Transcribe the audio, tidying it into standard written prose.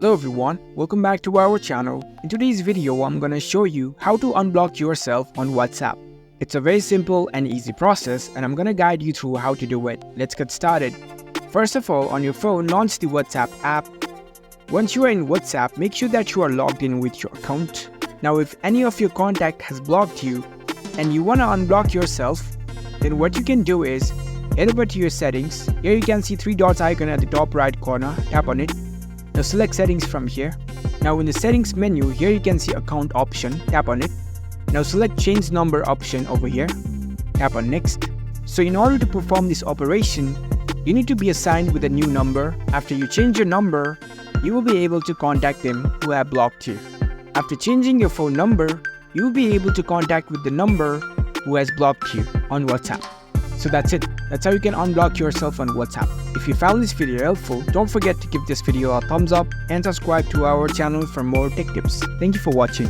Hello everyone, welcome back to our channel. In today's video, I'm gonna show you how to unblock yourself on WhatsApp. It's a very simple and easy process and I'm gonna guide you through how to do it. Let's get started. First of all, on your phone, launch the WhatsApp app. Once you are in WhatsApp, make sure that you are logged in with your account. Now if any of your contact has blocked you and you wanna unblock yourself, then what you can do is head over to your settings. Here you can see three dots icon at the top right corner, tap on it. Now select settings from here. Now in the settings menu, here you can see account option, tap on it. Now select change number option over here, tap on next. So in order to perform this operation, you need to be assigned with a new number. After you change your number, you will be able to contact them who have blocked you. After changing your phone number, you will be able to contact with the number who has blocked you on WhatsApp. So that's it. That's how you can unblock yourself on WhatsApp. If you found this video helpful, don't forget to give this video a thumbs up and subscribe to our channel for more tech tips. Thank you for watching.